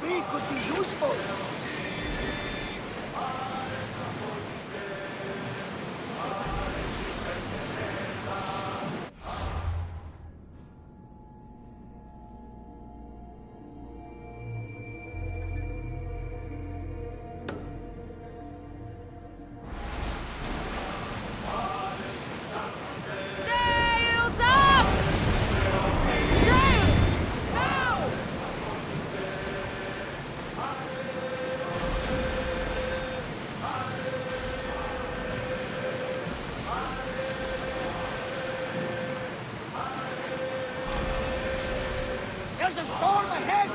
speed could be useful. There's a storm ahead!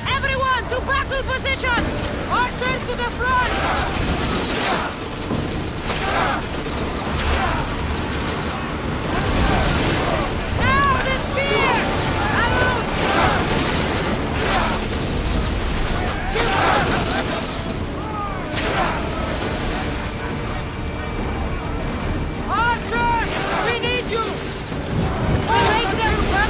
Everyone to battle positions! Archers to the front! Now the spear! Archers! We need you! Make them run!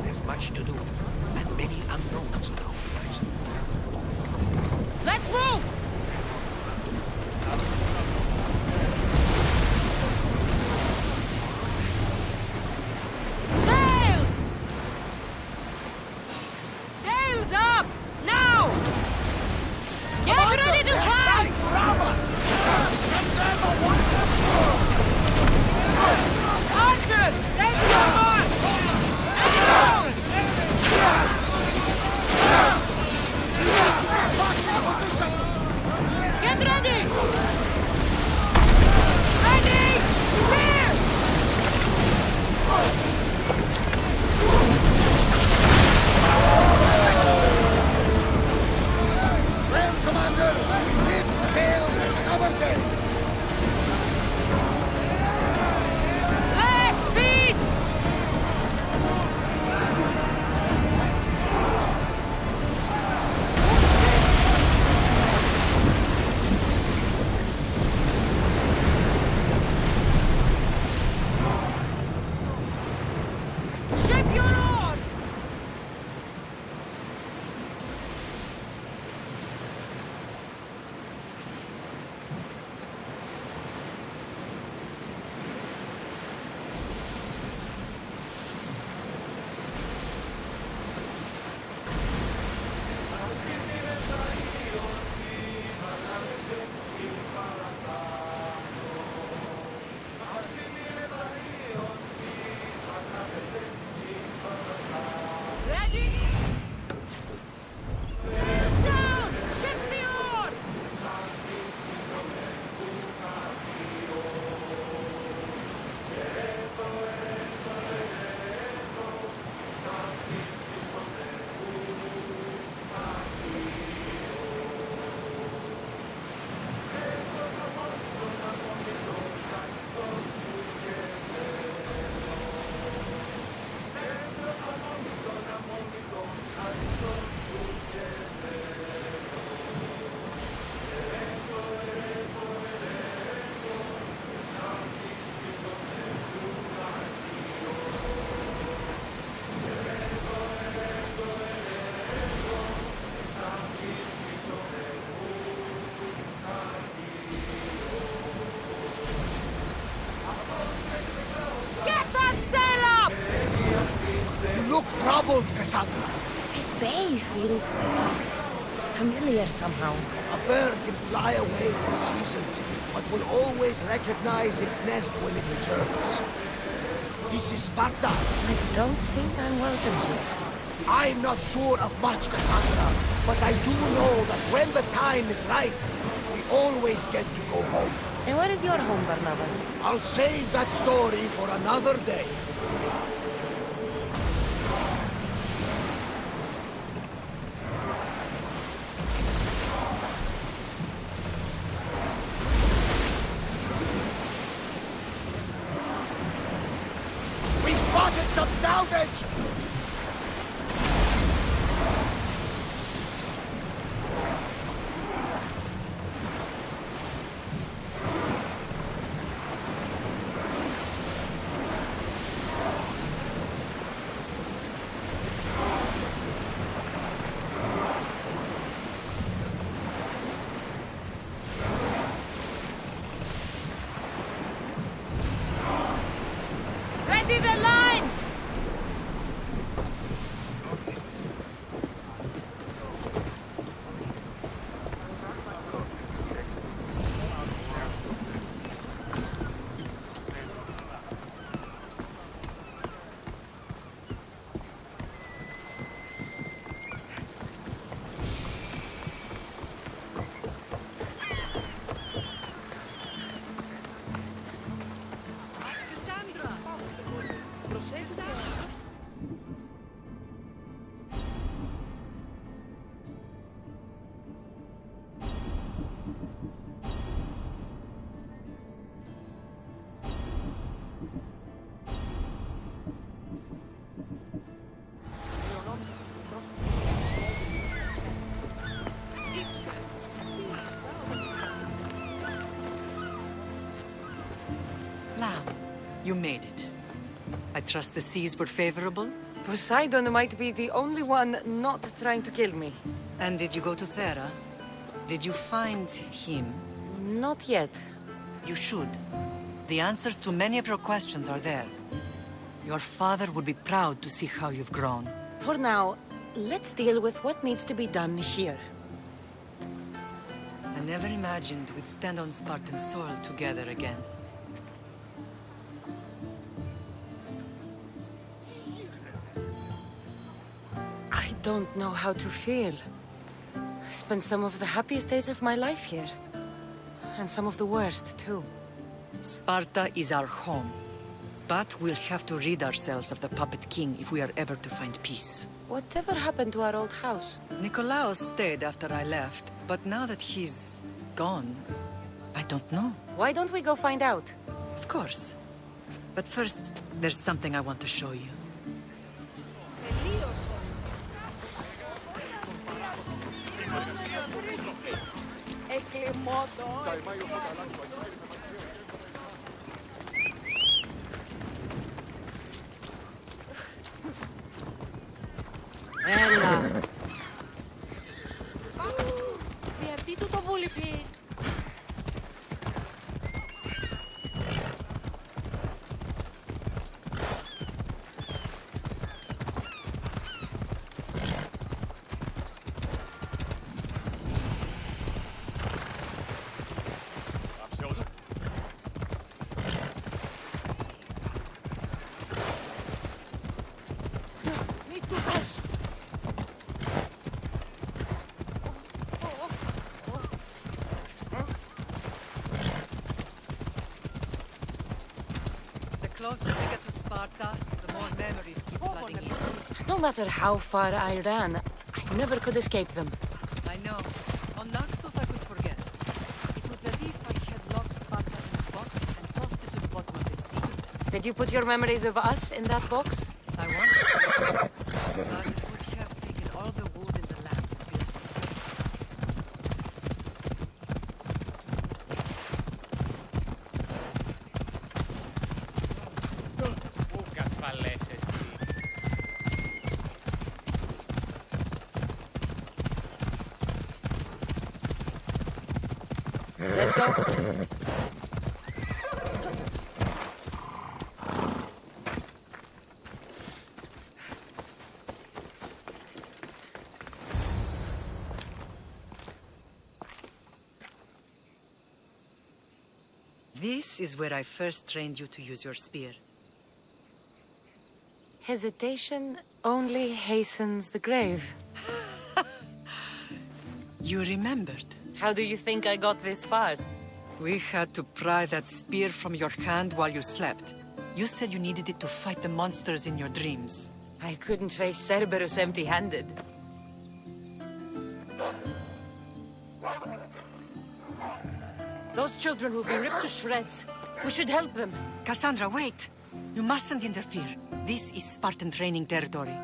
There's much to do, and many unknowns on our horizon. Let's move! Sails! Sails up! Now! Get ready to fight! Grab us! Send them a Archers, take your mark! Arrows! Get ready! Ready! Clear! Well, Commander, we need to sail another day. Less speed! Ship your oars! Ready? Down! Ship the oars! Get that sail up! You look troubled, Cassandra. This bay feels familiar somehow. A bird can fly away for seasons, but will always recognize its nest when it returns. This is Sparta. I don't think I'm welcome here. I'm not sure of much, Cassandra, but I do know that when the time is right, we always get to go home. And where is your home, Barnabas? I'll save that story for another day. We spotted some salvage! Ready the line! You made it. I trust the seas were favorable? Poseidon might be the only one not trying to kill me. And did you go to Thera? Did you find him? Not yet. You should. The answers to many of your questions are there. Your father would be proud to see how you've grown. For now, let's deal with what needs to be done here. I never imagined we'd stand on Spartan soil together again. I don't know how to feel. I spent some of the happiest days of my life here. And some of the worst, too. Sparta is our home. But we'll have to rid ourselves of the Puppet King if we are ever to find peace. Whatever happened to our old house? Nikolaos stayed after I left, but now that he's gone, I don't know. Why don't we go find out? Of course. But first, there's something I want to show you. Έλα. Γιατί του το βούληπι. The closer we get to Sparta, the more memories keep flooding in. No matter how far I ran, I never could escape them. I know. On Naxos I could forget. It was as if I had locked Sparta in a box and tossed it to the bottom of the sea. Did you put your memories of us in that box? I wanted to, but it would have taken all the wood in the land to build it. Let's go. This is where I first trained you to use your spear. Hesitation only hastens the grave. You remembered. How do you think I got this far? We had to pry that spear from your hand while you slept. You said you needed it to fight the monsters in your dreams. I couldn't face Cerberus empty-handed. Those children will be ripped to shreds. We should help them. Cassandra, wait! You mustn't interfere. This is Spartan training territory.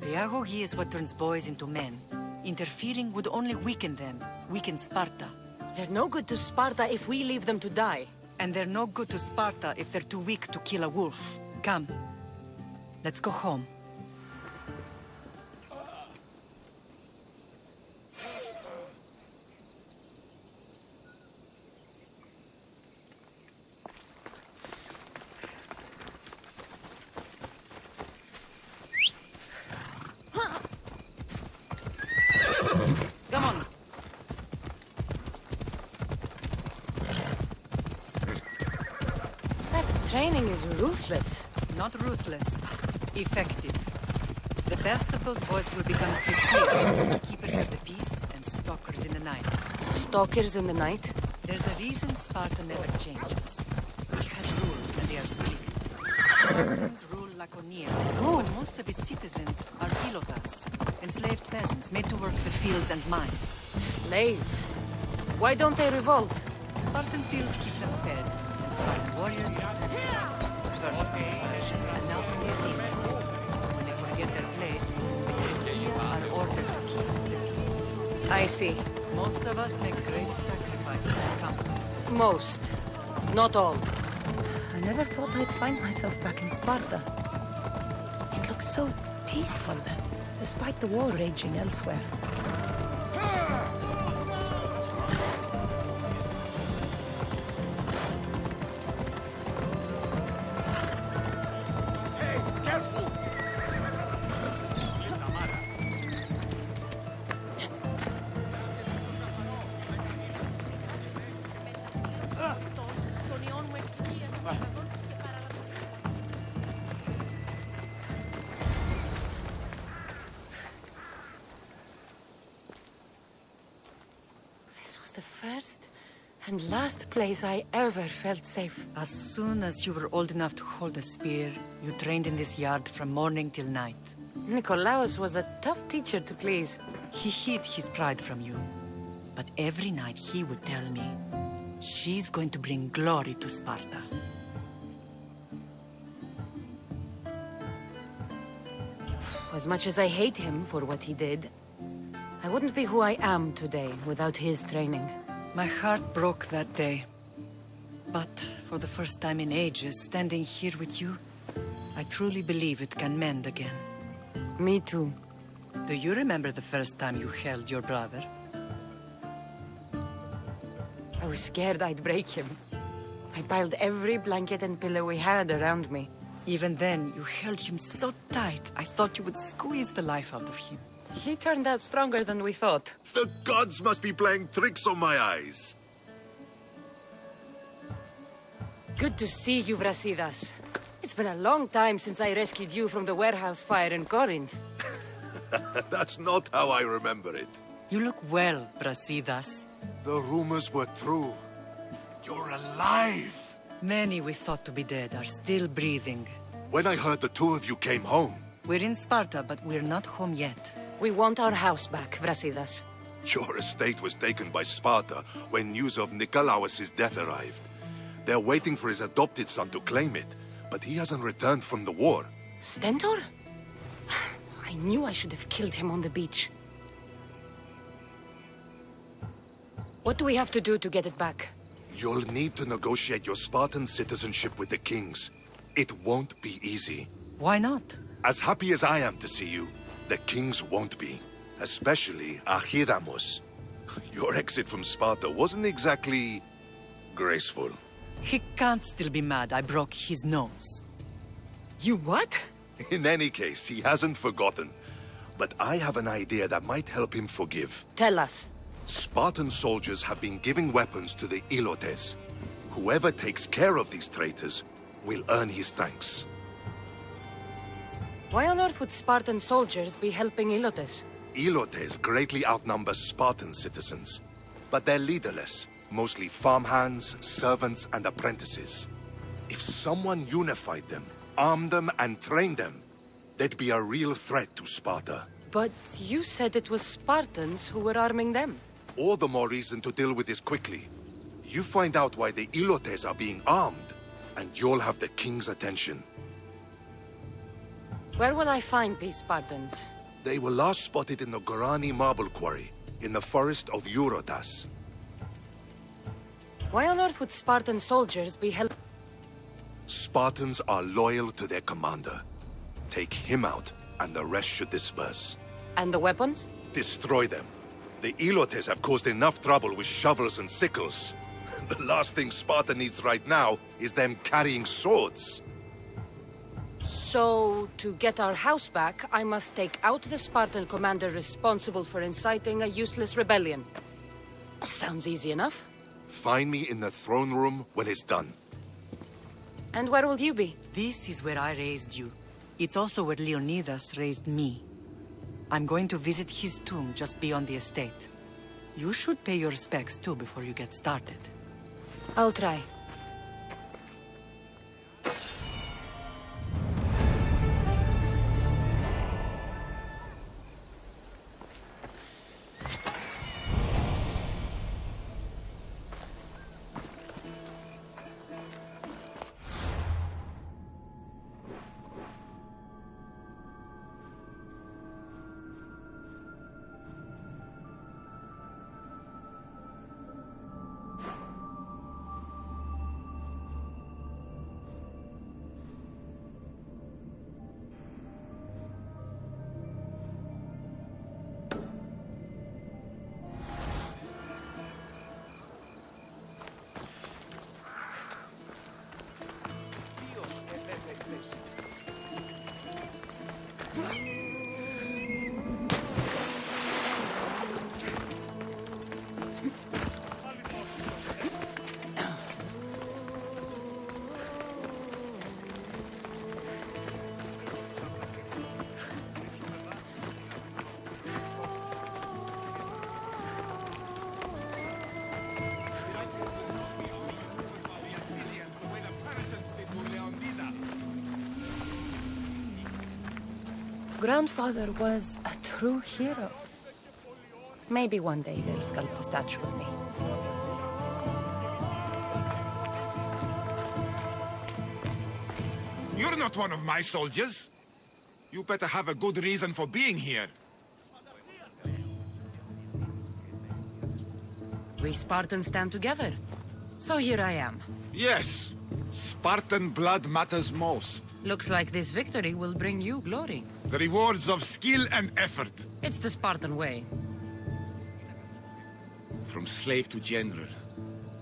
Pedagogy is what turns boys into men. Interfering would only weaken them, weaken Sparta. They're no good to Sparta if we leave them to die. And they're no good to Sparta if they're too weak to kill a wolf. Come. Let's go home. Come on. That training is ruthless. Not ruthless. Effective. The best of those boys will become Crypteid, keepers of the peace and stalkers in the night. Stalkers in the night? There's a reason Sparta never changes. It has rules and they are strict. Spartans rule Laconia, but most of its citizens are Ilotas, enslaved peasants made to work the fields and mines. Slaves. Why don't they revolt? Spartan fields keep them fed, and Spartan warriors keep them safe. First from the Persians and now from the Athenians. When they forget their place, the Crypteid are ordered to keep the peace. I see. Most of us make great sacrifices for comfort. Most. Not all. I never thought I'd find myself back in Sparta. It looks so peaceful, despite the war raging elsewhere. Hey, careful! This was the first and last place I ever felt safe. As soon as you were old enough to hold a spear, you trained in this yard from morning till night. Nikolaos was a tough teacher to please. He hid his pride from you. But every night he would tell me, she's going to bring glory to Sparta. As much as I hate him for what he did, I wouldn't be who I am today without his training. My heart broke that day. But for the first time in ages, standing here with you, I truly believe it can mend again. Me too. Do you remember the first time you held your brother? I was scared I'd break him. I piled every blanket and pillow we had around me. Even then, you held him so tight, I thought you would squeeze the life out of him. He turned out stronger than we thought. The gods must be playing tricks on my eyes. Good to see you, Brasidas. It's been a long time since I rescued you from the warehouse fire in Corinth. That's not how I remember it. You look well, Brasidas. The rumors were true. You're alive. Many we thought to be dead are still breathing. When I heard the two of you came home, We're in Sparta, but we're not home yet. We want our house back, Brasidas. your estate was taken by Sparta when news of Nikolaos' death arrived. They're waiting for his adopted son to claim it, but he hasn't returned from the war. Stentor? I knew I should have killed him on the beach. What do we have to do to get it back? You'll need to negotiate your Spartan citizenship with the kings. It won't be easy. Why not? As happy as I am to see you, the kings won't be. Especially Archidamos. Your exit from Sparta wasn't exactly graceful. He can't still be mad I broke his nose. You what? In any case, he hasn't forgotten. But I have an idea that might help him forgive. Tell us. Spartan soldiers have been giving weapons to the Ilotes. Whoever takes care of these traitors will earn his thanks. Why on earth would Spartan soldiers be helping Ilotes? Ilotes greatly outnumber Spartan citizens, but they're leaderless, mostly farmhands, servants, and apprentices. If someone unified them, armed them, and trained them, they'd be a real threat to Sparta. But you said it was Spartans who were arming them. All the more reason to deal with this quickly. You find out why the Ilotes are being armed, and you'll have the king's attention. Where will I find these Spartans? They were last spotted in the Gorani marble quarry, in the forest of Eurotas. Why on earth would Spartan soldiers be helping? Spartans are loyal to their commander. Take him out, and the rest should disperse. And the weapons? Destroy them. The Ilotes have caused enough trouble with shovels and sickles. The last thing Sparta needs right now is them carrying swords. So, to get our house back, I must take out the Spartan commander responsible for inciting a useless rebellion. Sounds easy enough. Find me in the throne room when it's done. And where will you be? This is where I raised you. It's also where Leonidas raised me. I'm going to visit his tomb just beyond the estate. You should pay your respects too before you get started. I'll try. Grandfather was a true hero. Maybe one day they'll sculpt a statue of me. You're not one of my soldiers. You better have a good reason for being here. We Spartans stand together. So here I am. Yes, Spartan blood matters most. Looks like this victory will bring you glory. The rewards of skill and effort. It's the Spartan way. From slave to general,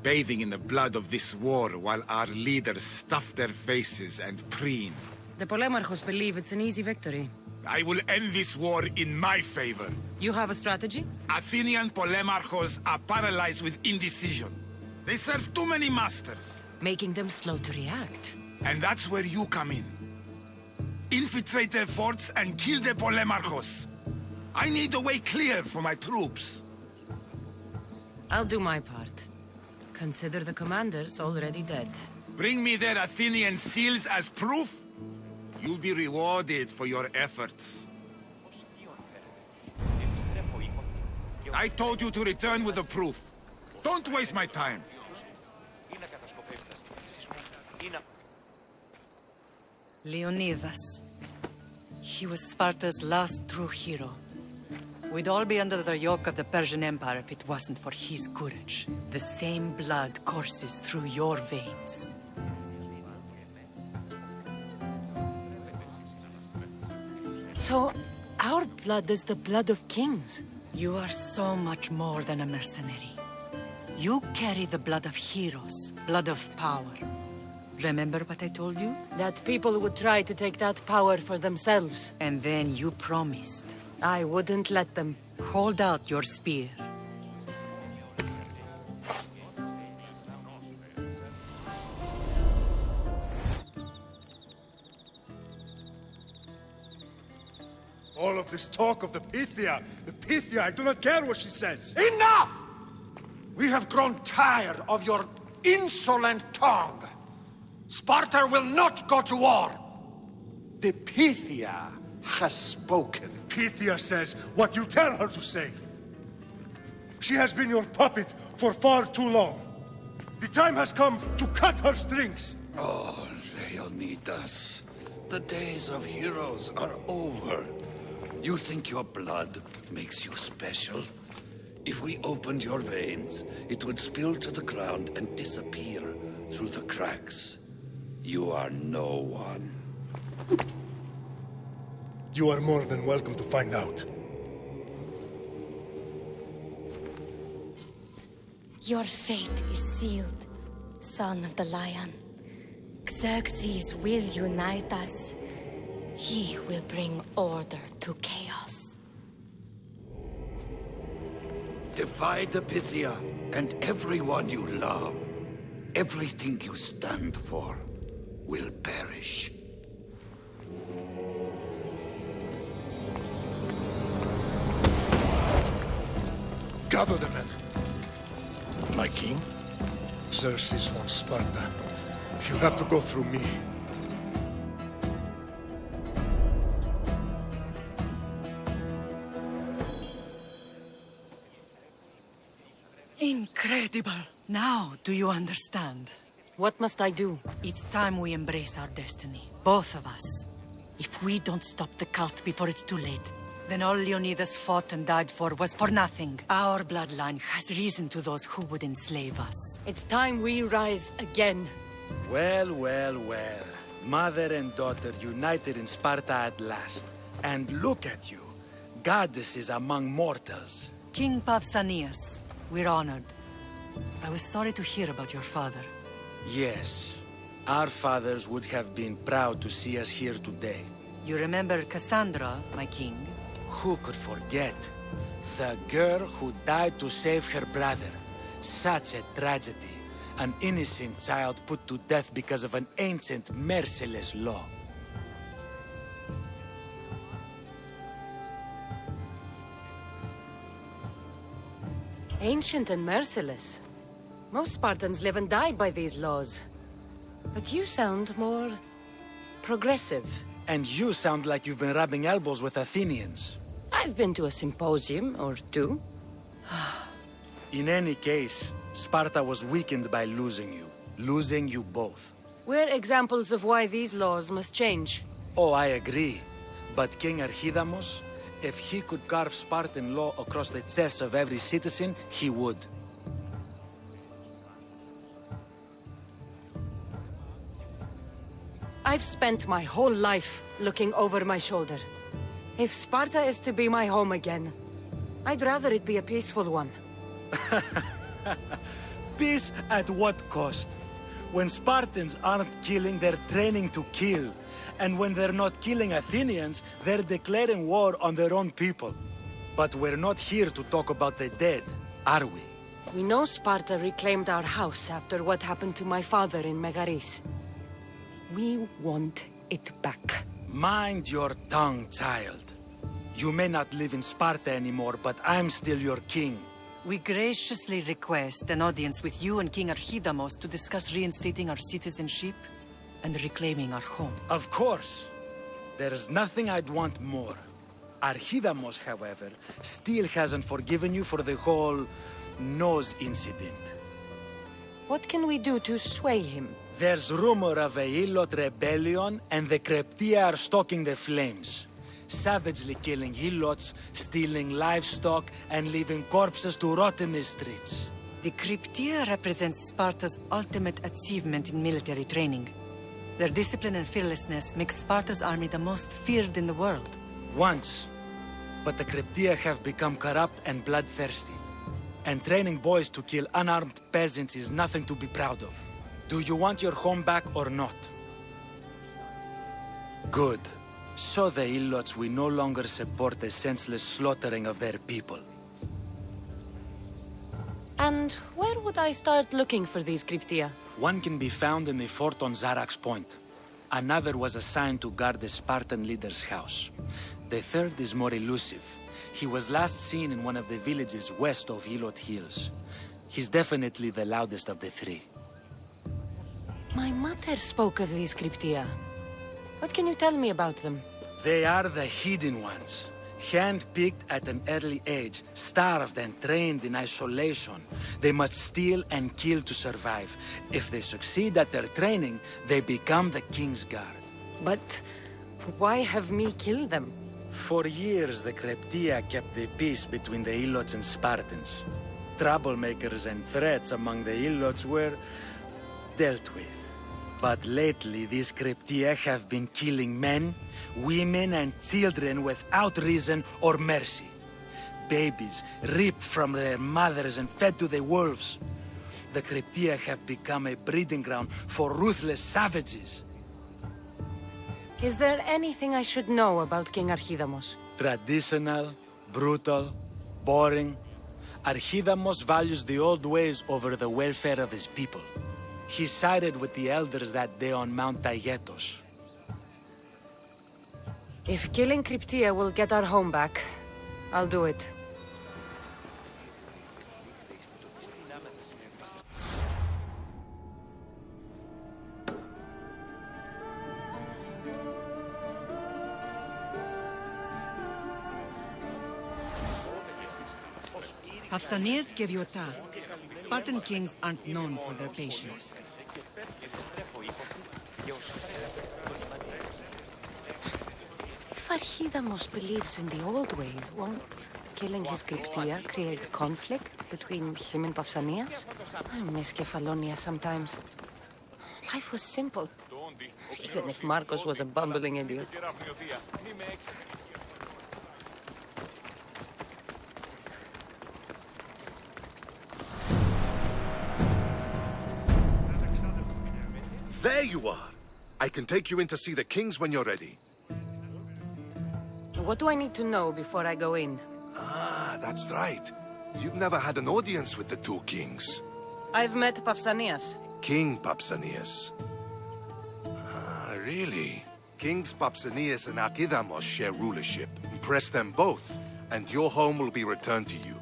bathing in the blood of this war while our leaders stuff their faces and preen. The Polemarchos believe it's an easy victory. I will end this war in my favor. You have a strategy? Athenian Polemarchos are paralyzed with indecision. They serve too many masters. Making them slow to react. And that's where you come in. Infiltrate their forts and kill the Polemarchos. I need a way clear for my troops. I'll do my part. Consider the commanders already dead. Bring me their Athenian seals as proof. You'll be rewarded for your efforts. I told you to return with the proof. Don't waste my time. Leonidas. He was Sparta's last true hero. We'd all be under the yoke of the Persian Empire if it wasn't for his courage. The same blood courses through your veins. So, our blood is the blood of kings. You are so much more than a mercenary. You carry the blood of heroes, blood of power. Remember what I told you? That people would try to take that power for themselves. And then you promised. I wouldn't let them. Hold out your spear. All of this talk of the Pythia, I do not care what she says. Enough! We have grown tired of your insolent tongue. Sparta will not go to war. The Pythia has spoken. Pythia says what you tell her to say. She has been your puppet for far too long. The time has come to cut her strings. Oh, Leonidas, the days of heroes are over. You think your blood makes you special? If we opened your veins, it would spill to the ground and disappear through the cracks. You are no one. You are more than welcome to find out. Your fate is sealed, son of the lion. Xerxes will unite us. He will bring order to chaos. Divide the Pythia and everyone you love. Everything you stand for will perish. Gather the men. My king? Xerxes wants Sparta. She'll have to go through me. Incredible! Now, do you understand? What must I do? It's time we embrace our destiny. Both of us. If we don't stop the cult before it's too late, then all Leonidas fought and died for was for nothing. Our bloodline has reason to those who would enslave us. It's time we rise again. Well, well, well. Mother and daughter united in Sparta at last. And look at you. Goddesses among mortals. King Pausanias, we're honored. I was sorry to hear about your father. Yes. Our fathers would have been proud to see us here today. You remember Cassandra, my king? Who could forget? The girl who died to save her brother. Such a tragedy. An innocent child put to death because of an ancient, merciless law. Ancient and merciless. Most Spartans live and die by these laws. But you sound more progressive. And you sound like you've been rubbing elbows with Athenians. I've been to a symposium or two. In any case, Sparta was weakened by losing you. Losing you both. We're examples of why these laws must change. Oh, I agree. But King Archidamos, if he could carve Spartan law across the chests of every citizen, he would. I've spent my whole life looking over my shoulder. If Sparta is to be my home again, I'd rather it be a peaceful one. Peace at what cost? When Spartans aren't killing, they're training to kill. And when they're not killing Athenians, they're declaring war on their own people. But we're not here to talk about the dead, are we? We know Sparta reclaimed our house after what happened to my father in Megaris. We want it back. Mind your tongue, child. You may not live in Sparta anymore, but I'm still your king. We graciously request an audience with you and King Archidamos to discuss reinstating our citizenship and reclaiming our home. Of course. There's nothing I'd want more. Archidamos, however, still hasn't forgiven you for the whole nose incident. What can we do to sway him? There's rumor of a Hilot rebellion, and the Kryptia are stoking the flames. Savagely killing Hilots, stealing livestock, and leaving corpses to rot in the streets. The Kryptia represents Sparta's ultimate achievement in military training. Their discipline and fearlessness make Sparta's army the most feared in the world. Once. But the Kryptia have become corrupt and bloodthirsty. And training boys to kill unarmed peasants is nothing to be proud of. Do you want your home back or not? Good. So the Ilots will no longer support the senseless slaughtering of their people. And where would I start looking for these Kryptia? One can be found in the fort on Zarak's Point. Another was assigned to guard the Spartan leader's house. The third is more elusive. He was last seen in one of the villages west of Hilot Hills. He's definitely the loudest of the three. My mother spoke of these Kryptia. What can you tell me about them? They are the hidden ones. Hand-picked at an early age, starved and trained in isolation. They must steal and kill to survive. If they succeed at their training, they become the King's Guard. But why have me kill them? For years, the Kryptia kept the peace between the Ilots and Spartans. Troublemakers and threats among the Ilots were dealt with. But lately, these Kryptia have been killing men, women, and children without reason or mercy. Babies ripped from their mothers and fed to the wolves. The Kryptia have become a breeding ground for ruthless savages. Is there anything I should know about King Archidamos? Traditional, brutal, boring. Archidamos values the old ways over the welfare of his people. He sided with the elders that day on Mount Taygetos. If killing Kryptia will get our home back, I'll do it. Pausanias gave you a task. Spartan kings aren't known for their patience. If Archidamos believes in the old ways, won't killing his Kryptia create conflict between him and Pausanias? I miss Kefalonia sometimes. Life was simple, even if Marcos was a bumbling idiot. There you are! I can take you in to see the kings when you're ready. What do I need to know before I go in? Ah, that's right. You've never had an audience with the two kings. I've met Pausanias. King Pausanias. Ah, really? Kings Pausanias and Archidamos share rulership. Impress them both, and your home will be returned to you.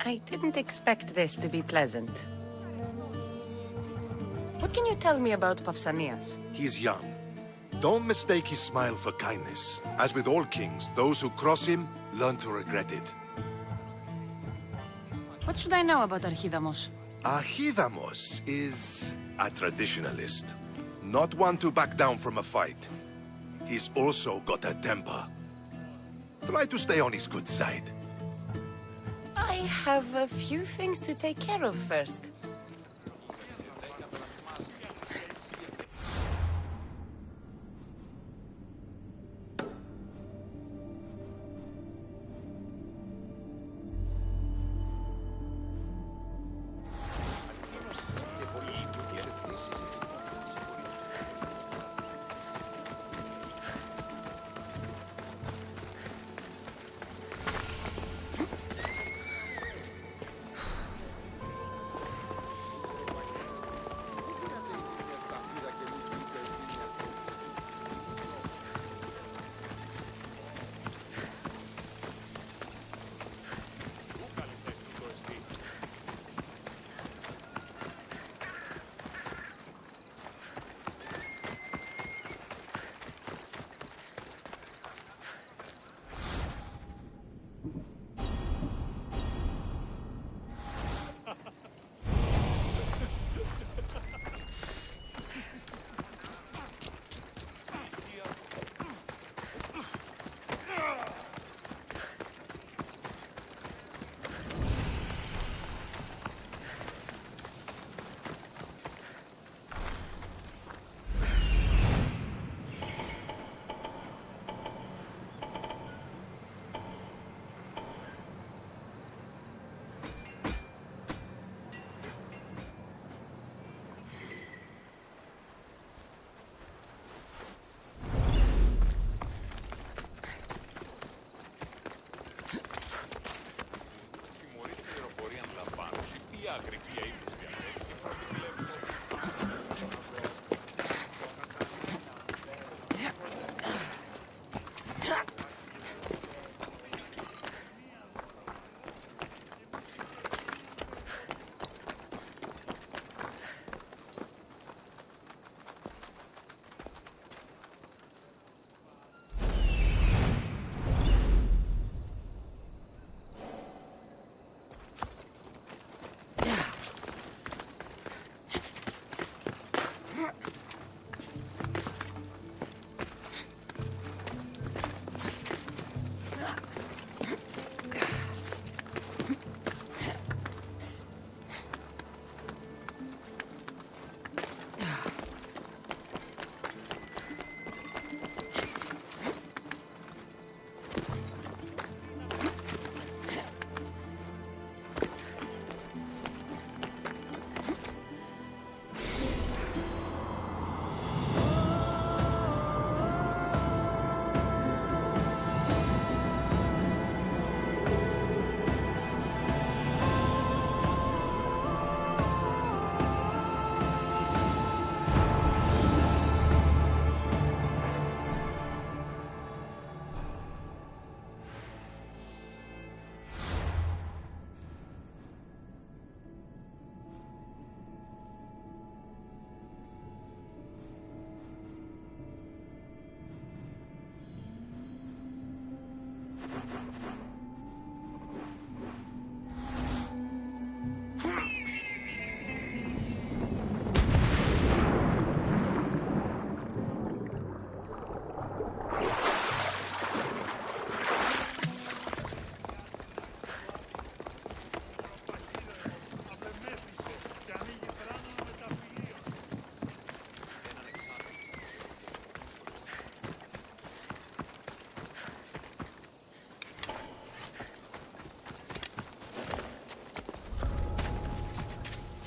I didn't expect this to be pleasant. What can you tell me about Pausanias? He's young, Don't mistake his smile for kindness. As with all kings, those who cross him learn to regret it. What should I know about Archidamos? Archidamos is a traditionalist. Not one to back down from a fight. He's also got a temper. Try to stay on his good side. I have a few things to take care of first.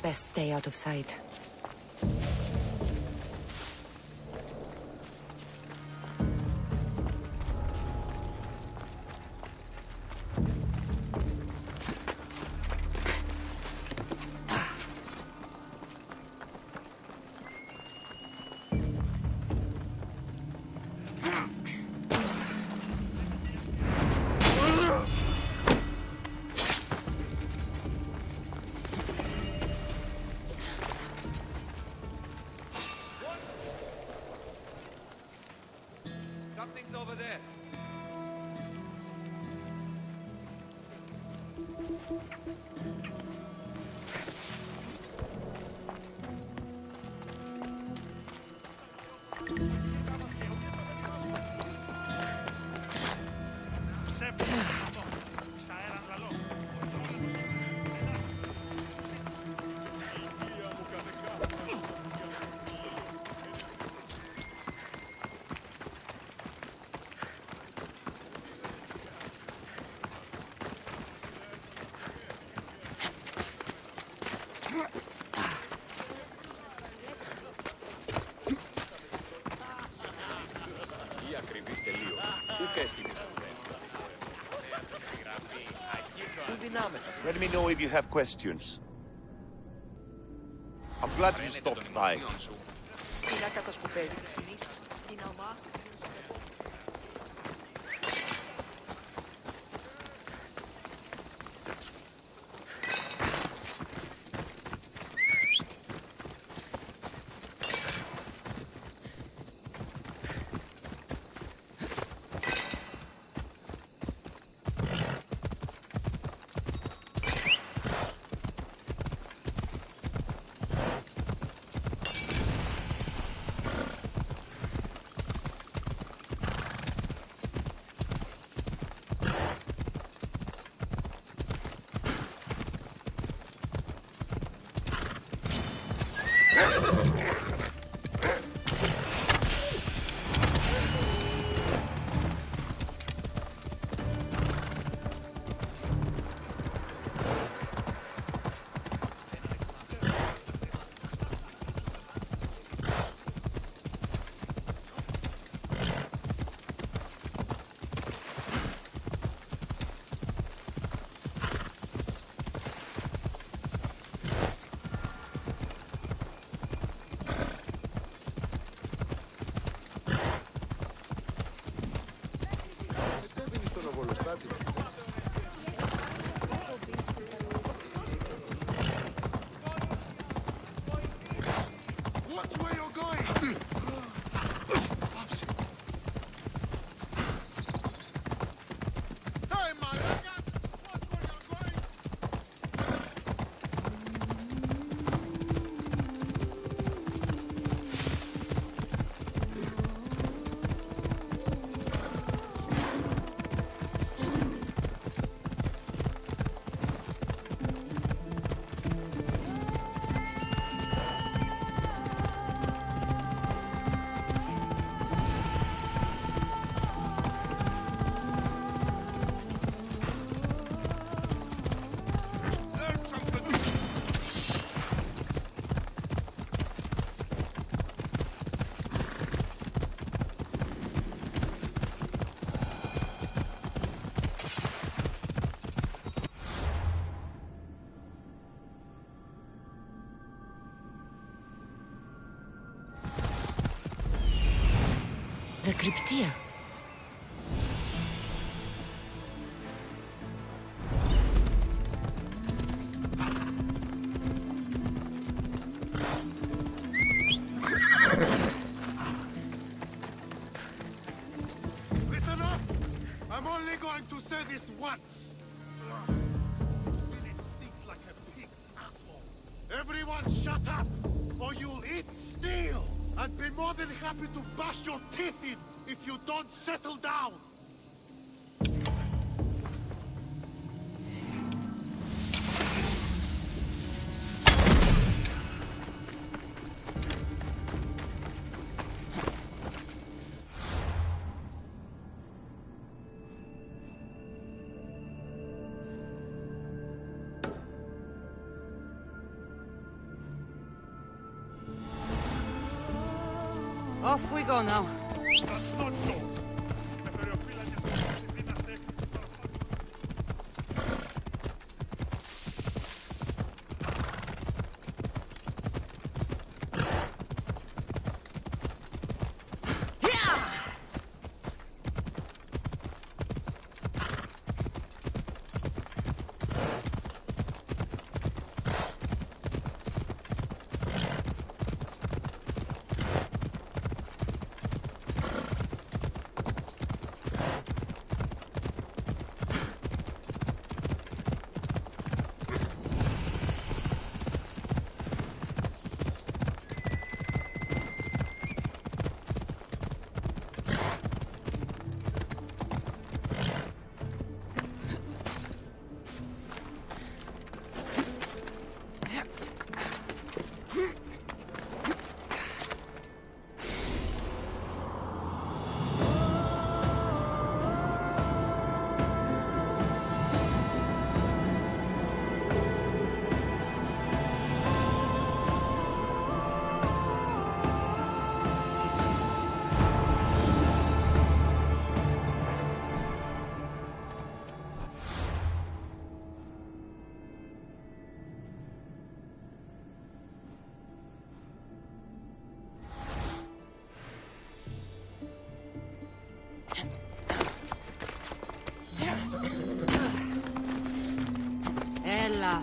Best stay out of sight. It's over there. Let me know if you have questions. I'm glad you stopped by. Watch where you're going! Hey, Malagas! Watch where you're going! The Cryptia. Listen up! I'm only going to say this once. This village stinks like a pig's asshole. Everyone shut up, or you'll eat steel! I'd be more than happy to bash your teeth in if you don't settle down! Off we go now. Ella.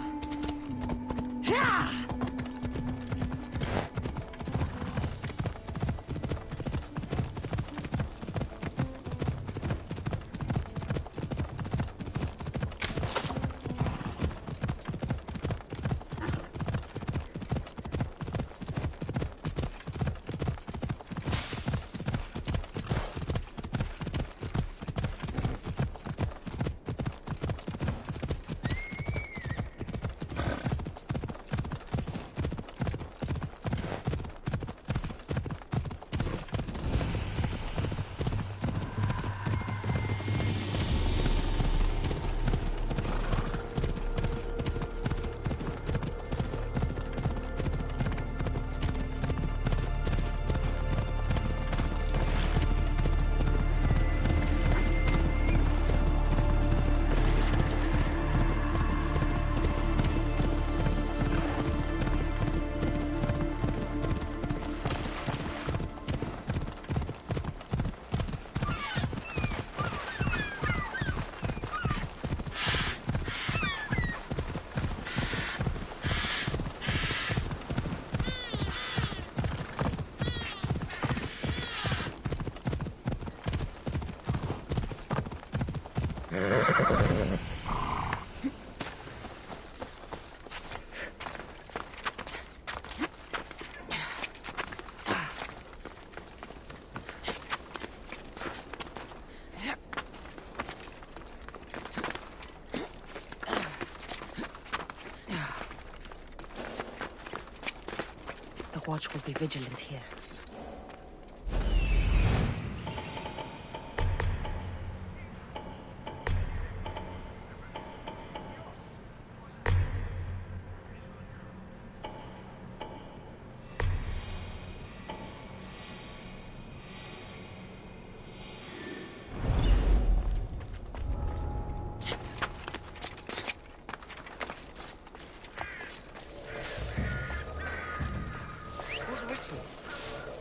The watch will be vigilant here. Who's whistling?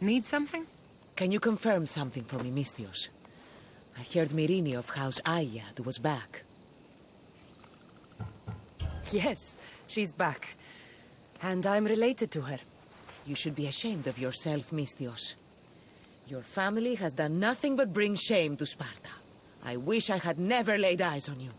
Need something? Can you confirm something for me, Mistios? I heard Mirini of House Ayad was back. Yes, she's back. And I'm related to her. You should be ashamed of yourself, Mistios. Your family has done nothing but bring shame to Sparta. I wish I had never laid eyes on you.